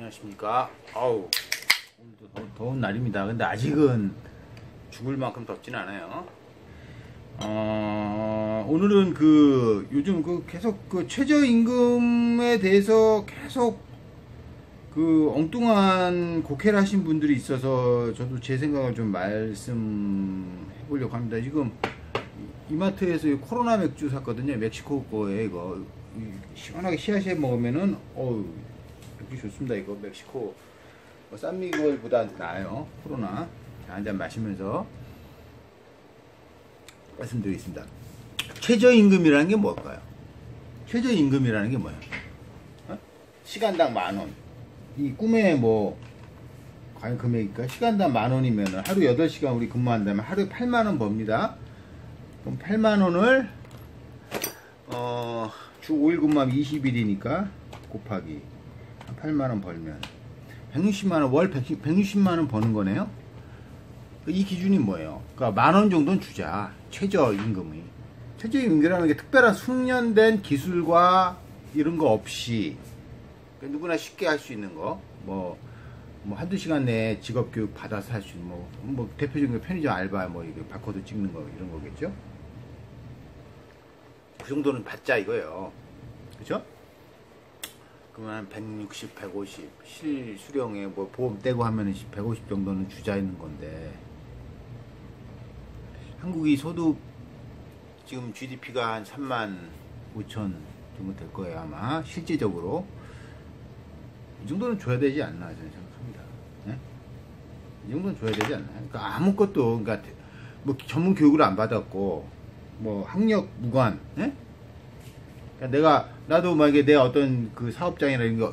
안녕하십니까. 아우, 오늘도 더운 날입니다. 근데 아직은 죽을 만큼 덥진 않아요. 오늘은 요즘 계속 최저임금에 대해서 계속 엉뚱한 곡해를 하신 분들이 있어서 저도 제 생각을 좀 말씀해 보려고 합니다. 지금 이마트에서 코로나 맥주 샀거든요. 멕시코 거에 이거 시원하게 시아시아 먹으면은 맥주 좋습니다. 이거 멕시코 싼미걸보다 나아요. 코로나. 자, 한잔 마시면서 말씀드리겠습니다. 최저임금이라는 게 뭘까요? 최저임금이라는 게 뭐예요? 시간당 10,000원. 이 꿈에 과연 금액일까? 시간당 10,000원이면 하루 8시간 우리 근무한다면 하루에 80,000원 법니다. 그럼 80,000원을 주 5일 근무하면 20일이니까 곱하기 80,000원 벌면 160만원, 월 160만원 버는 거네요. 이 기준이 뭐예요? 그러니까 10,000원 정도는 주자. 최저임금이. 최저임금이라는 게 특별한 숙련된 기술과 이런 거 없이 누구나 쉽게 할 수 있는 거, 한두 시간 내에 직업교육 받아서 할 수 있는 대표적인 편의점 알바, 이게 바코드 찍는 거, 이런 거겠죠? 그 정도는 받자 이거예요. 그죠? 그러면 한 160, 150, 실수령에 보험 떼고 하면은 150 정도는 주자 있는 건데, 한국이 소득, 지금 GDP가 한 35,000 정도 될 거예요, 아마. 실제적으로. 이 정도는 줘야 되지 않나, 저는 생각합니다. 네? 이 정도는 줘야 되지 않나. 그러니까 아무것도, 전문 교육을 안 받았고, 학력 무관, 네? 그러니까 나도 만약에 내가 어떤 사업장이나 이런 거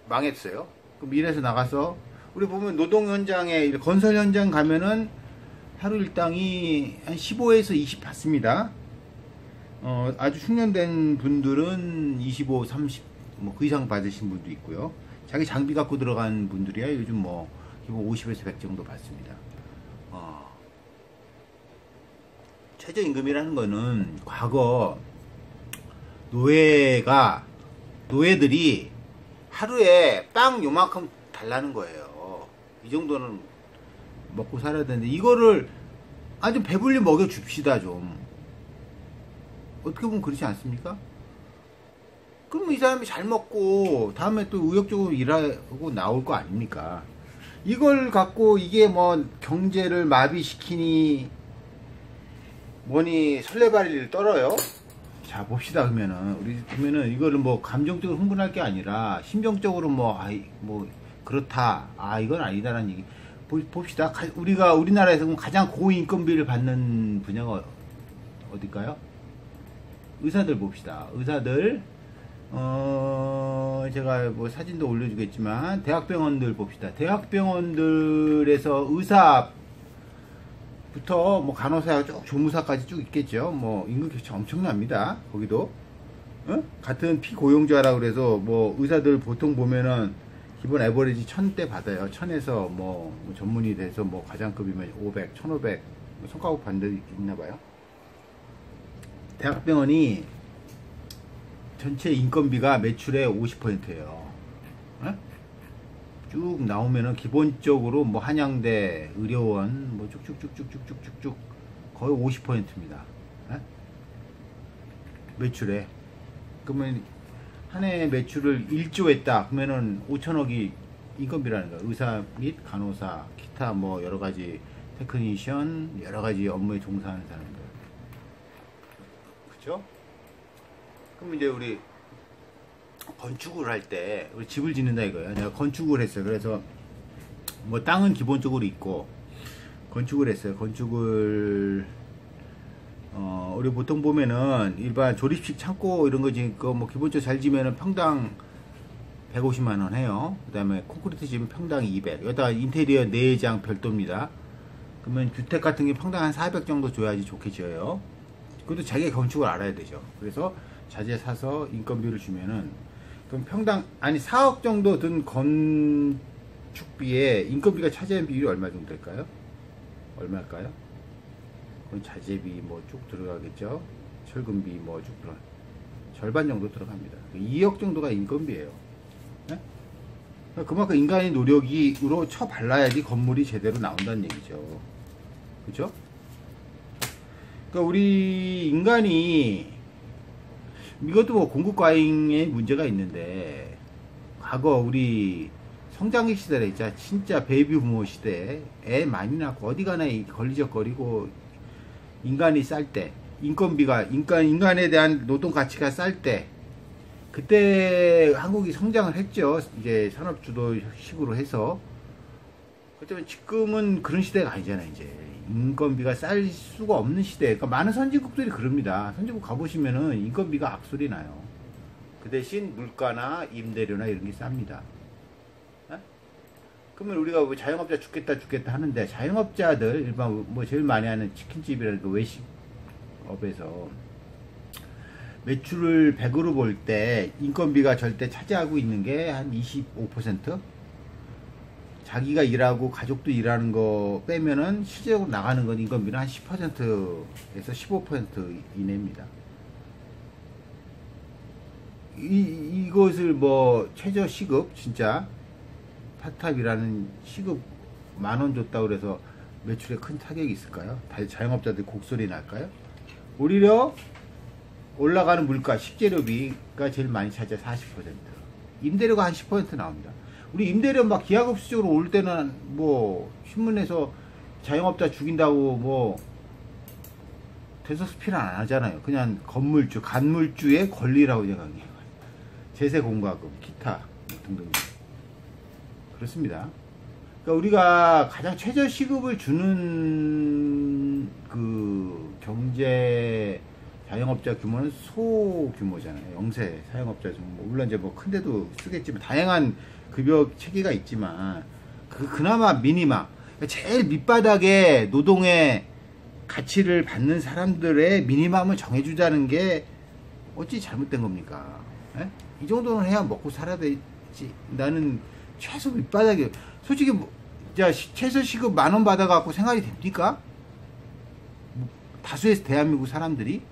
망했어요. 그럼 일해서 나가서, 우리 보면 노동 현장에, 건설 현장 가면은 하루 일당이 한 15에서 20 받습니다. 아주 숙련된 분들은 25, 30, 그 이상 받으신 분도 있고요. 자기 장비 갖고 들어간 분들이야 요즘 기본 50에서 100 정도 받습니다. 최저임금이라는 거는 과거 노예들이 하루에 빵 요만큼 달라는 거예요. 이 정도는 먹고 살아야 되는데 이거를 아주 배불리 먹여 줍시다 좀. 어떻게 보면 그렇지 않습니까? 그러면 이 사람이 잘 먹고 다음에 또 의욕적으로 일하고 나올 거 아닙니까? 이걸 갖고 이게 경제를 마비시키니 뭐니 설레발을 떨어요? 자 봅시다. 우리 보면은 이거를 감정적으로 흥분할 게 아니라 심정적으로 그렇다, 이건 아니다라는 얘기 봅시다. 우리나라에서 가장 고인건비를 받는 분야가 어딜까요? 의사들 봅시다. 의사들 제가 사진도 올려주겠지만 대학병원들 봅시다. 대학병원들에서 의사부터 간호사 쭉 조무사까지 쭉 있겠죠. 임금격차 엄청납니다. 거기도 같은 피고용자라 그래서 의사들 보통 보면은 기본 에버리지 1,000대 받아요. 1,000에서 전문의 돼서 과장급이면 500, 1,500 성과급 받는 데 있나봐요. 대학병원이 전체 인건비가 매출의 50%예요. 쭉 나오면은 기본적으로 한양대, 의료원 쭉쭉쭉쭉쭉쭉쭉 거의 50%입니다. 매출에. 그러면 한 해 매출을 1조 했다. 그러면은 5천억이 인건비라는 거예요. 의사 및 간호사, 기타 여러 가지 테크니션, 여러 가지 업무에 종사하는 사람들. 그죠? 그럼 이제 우리 건축을 할 때 우리 집을 짓는다 이거예요. 내가 건축을 했어요. 그래서 땅은 기본적으로 있고 건축을 했어요. 건축을 우리 보통 보면은 일반 조립식 창고 이런 거 지금 기본적으로 잘 지면은 평당 150만원 해요. 그 다음에 콘크리트 지면 평당 200. 여기다가 인테리어 내장 별도입니다. 그러면 주택 같은 게 평당 한 400 정도 줘야지 좋게 지어요. 그것도 자기가 건축을 알아야 되죠. 그래서 자재 사서 인건비를 주면은 그럼 평당 4억 정도 든 건축비에 인건비가 차지하는 비율이 얼마 정도 될까요? 얼마일까요? 그건 자재비 쭉 들어가겠죠. 철근비 쭉 들어가. 절반 정도 들어갑니다. 2억 정도가 인건비예요. 네? 그만큼 인간의 노력으로 쳐발라야지 건물이 제대로 나온다는 얘기죠. 그죠? 그러니까 우리 인간이 이것도 뭐 공급 과잉의 문제가 있는데, 과거 우리 성장기 시대에 있자 진짜 베이비 부모 시대에 애 많이 낳고 어디 가나 걸리적거리고 인간이 쌀 때, 인간에 대한 노동 가치가 쌀 때, 그때 한국이 성장을 했죠. 이제 산업주도식으로 해서. 그렇지만 지금은 그런 시대가 아니잖아요. 이제 인건비가 쌀 수가 없는 시대. 그러니까 많은 선진국들이 그럽니다. 선진국 가보시면은 인건비가 악소리 나요. 그 대신 물가나 임대료나 이런 게 쌉니다. 에? 그러면 우리가 뭐 자영업자 죽겠다 하는데, 자영업자들 일반 뭐 제일 많이 하는 치킨집이라든가 외식업에서 매출을 100으로 볼 때 인건비가 절대 차지하고 있는 게 한 25%? 자기가 일하고 가족도 일하는 거 빼면은 실제적으로 나가는 건 인건비는 한 10%에서 15% 이내입니다. 이것을 뭐 최저 시급, 진짜 파탑이라는 시급 10,000원 줬다고 그래서 매출에 큰 타격이 있을까요? 자영업자들 곡소리 날까요? 오히려 올라가는 물가, 식재료비가 제일 많이 차지해 40%. 임대료가 한 10% 나옵니다. 우리 임대료 막 기하급수적으로 올 때는 뭐 신문에서 자영업자 죽인다고 뭐 대서스피를 안 하잖아요. 그냥 건물주, 간물주의 권리라고 생각해요. 제세 공과금, 기타 등등. 그렇습니다. 그러니까 우리가 가장 최저 시급을 주는 그 경제 자영업자 규모는 소규모잖아요. 영세 사영업자 중, 물론 이제 뭐 큰데도 쓰겠지만 다양한 급여 체계가 있지만 그나마 미니마, 제일 밑바닥에 노동의 가치를 받는 사람들의 미니멈을 정해주자는 게 어찌 잘못된 겁니까? 에? 이 정도는 해야 먹고 살아야 되지. 나는 최소 밑바닥에 솔직히 뭐, 자, 최저 시급 10,000원 받아갖고 생활이 됩니까? 뭐, 다수의 대한민국 사람들이?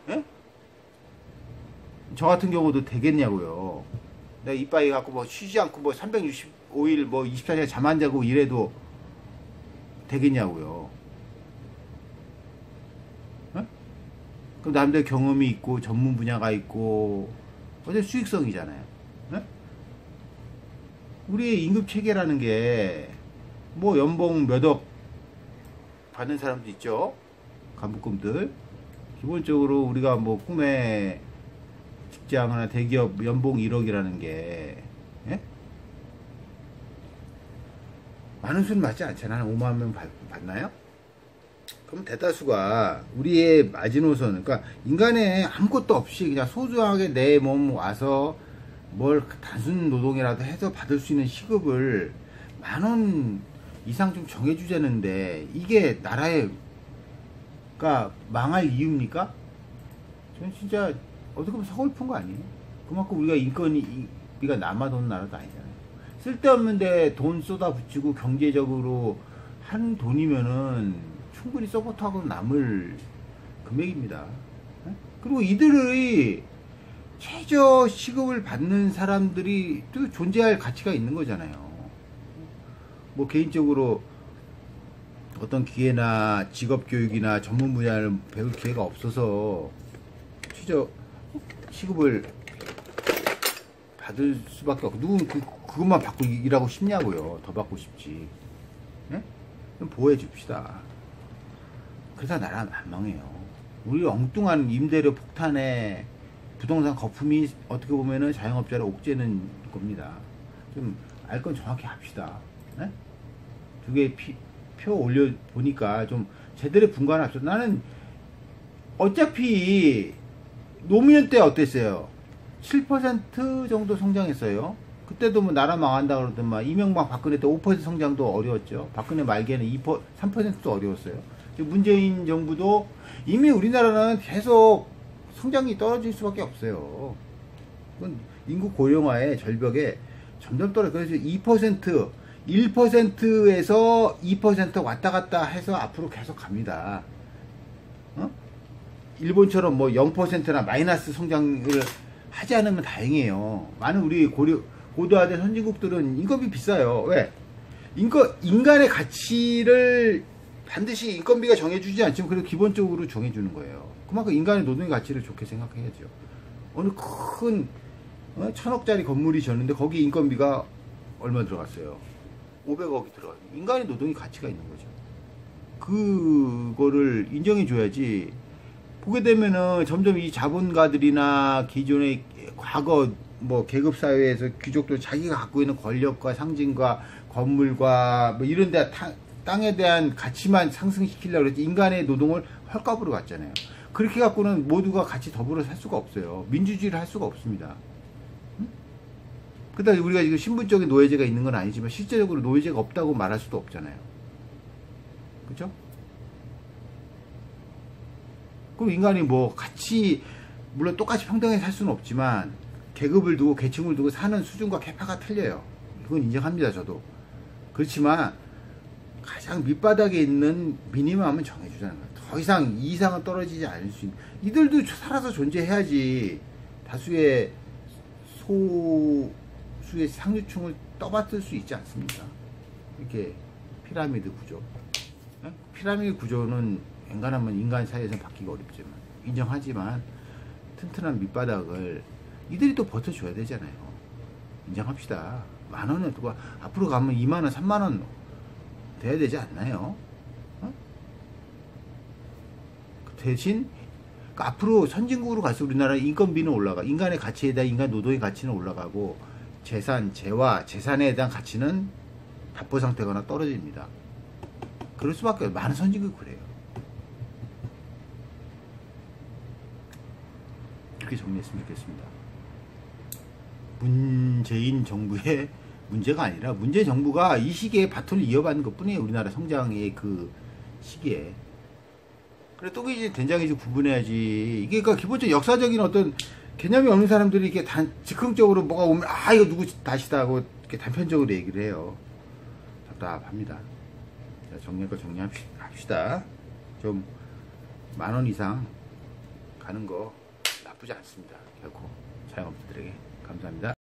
에? 저 같은 경우도 되겠냐고요. 내가 이빠이 갖고 뭐 쉬지 않고 뭐 365일 뭐 24시간 잠 안 자고 이래도 되겠냐고요. 에? 그럼 남들 경험이 있고 전문 분야가 있고 어제 수익성이잖아요. 에? 우리의 임금 체계라는 게 뭐 연봉 몇 억 받는 사람도 있죠. 간부급들. 기본적으로 우리가 뭐 꿈에 직장이나 대기업 연봉 1억이라는 게, 예? 많은 수는 맞지 않잖아요. 한 5만 명 받나요? 그럼 대다수가 우리의 마지노선, 그러니까 인간의 아무것도 없이 그냥 소중하게 내 몸 와서 뭘 단순 노동이라도 해서 받을 수 있는 시급을 10,000원 이상 좀 정해주자는데, 이게 나라의 그러니까 망할 이유입니까? 저는 진짜 어떻게 보면 서글픈 거 아니에요? 그만큼 우리가 인건비가 남아도는 나라도 아니잖아요. 쓸데없는데 돈 쏟아붙이고 경제적으로 한 돈이면은 충분히 서포트하고 남을 금액입니다. 그리고 이들의 최저 시급을 받는 사람들이 또 존재할 가치가 있는 거잖아요. 뭐 개인적으로 어떤 기회나 직업 교육이나 전문 분야를 배울 기회가 없어서 최저 시급을 받을 수밖에 없고, 누군 그것만 받고 일하고 싶냐고요. 더 받고 싶지. 네? 그럼 보호해 줍시다. 그래서 나라 안 망해요. 우리 엉뚱한 임대료 폭탄에 부동산 거품이 어떻게 보면은 자영업자를 옥죄는 겁니다. 좀 알 건 정확히 합시다. 네? 두 개 표 올려 보니까 좀 제대로 분간합시다. 나는 어차피 노무현 때 어땠어요? 7% 정도 성장했어요. 그때도 뭐 나라 망한다 그러더만, 이명박 박근혜 때 5% 성장도 어려웠죠. 박근혜 말기에는 3%도 어려웠어요. 문재인 정부도 이미 우리나라는 계속 성장이 떨어질 수밖에 없어요. 그건 인구 고령화의 절벽에 점점 떨어져. 그래서 2%, 1%에서 2% 왔다 갔다 해서 앞으로 계속 갑니다. 어? 일본처럼 뭐 0%나 마이너스 성장을 하지 않으면 다행이에요. 많은 우리 고도화된 선진국들은 인건비 비싸요. 왜? 인간의 가치를 반드시 인건비가 정해주지 않지만 그래도 기본적으로 정해주는 거예요. 그만큼 인간의 노동의 가치를 좋게 생각해야죠. 어느 큰 1000억짜리 건물이 졌는데 거기 인건비가 얼마 들어갔어요? 500억이 들어가요. 인간의 노동의 가치가 있는 거죠. 그거를 인정해 줘야지. 보게 되면은 점점 이 자본가들이나 기존의 과거 뭐 계급 사회에서 귀족들 자기가 갖고 있는 권력과 상징과 건물과 뭐 이런 데 땅에 대한 가치만 상승시키려고 그랬지 인간의 노동을 헐값으로 갔잖아요. 그렇게 갖고는 모두가 같이 더불어 살 수가 없어요. 민주주의를 할 수가 없습니다. 그다음에 우리가 지금 신분적인 노예제가 있는 건 아니지만 실제적으로 노예제가 없다고 말할 수도 없잖아요. 그죠? 그럼 인간이 뭐 같이 물론 똑같이 평등하게 살 수는 없지만 계급을 두고 계층을 두고 사는 수준과 캐파가 틀려요. 이건 인정합니다. 저도. 그렇지만 가장 밑바닥에 있는 미니멈은 정해주자는 거예요. 더 이상 이 이상은 떨어지지 않을 수 있는. 이들도 살아서 존재해야지 다수의 소수의 상류층을 떠받들 수 있지 않습니까? 이렇게 피라미드 구조. 피라미드 구조는 앵간하면 인간 사이에서 바뀌기가 어렵지만 인정하지만 튼튼한 밑바닥을 이들이 또 버텨줘야 되잖아요. 인정합시다. 10,000원에 누가 앞으로 가면 20,000원, 30,000원 돼야 되지 않나요? 대신 앞으로 선진국으로 갈수록 우리나라 인건비는 올라가, 인간의 가치에 대한 인간 노동의 가치는 올라가고 재산에 대한 가치는 답보 상태거나 떨어집니다. 그럴 수밖에 없어요. 많은 선진국이 그래요. 이렇게 정리했으면 좋겠습니다. 문재인 정부의 문제가 아니라 문재인 정부가 이 시기에 바톤을 이어받는 것 뿐이에요. 우리나라 성장의 그 시기에. 그래, 또 이제 된장이지 구분해야지. 이게 그러니까 기본적인 역사적인 어떤 개념이 없는 사람들이 이렇게 즉흥적으로 뭐가 오면, 이거 누구 다시다 하고 이렇게 단편적으로 얘기를 해요. 답답합니다. 자, 정리할 거 정리합시다. 좀 10,000원 이상 가는 거 나쁘지 않습니다. 결코 자영업자들에게. 감사합니다.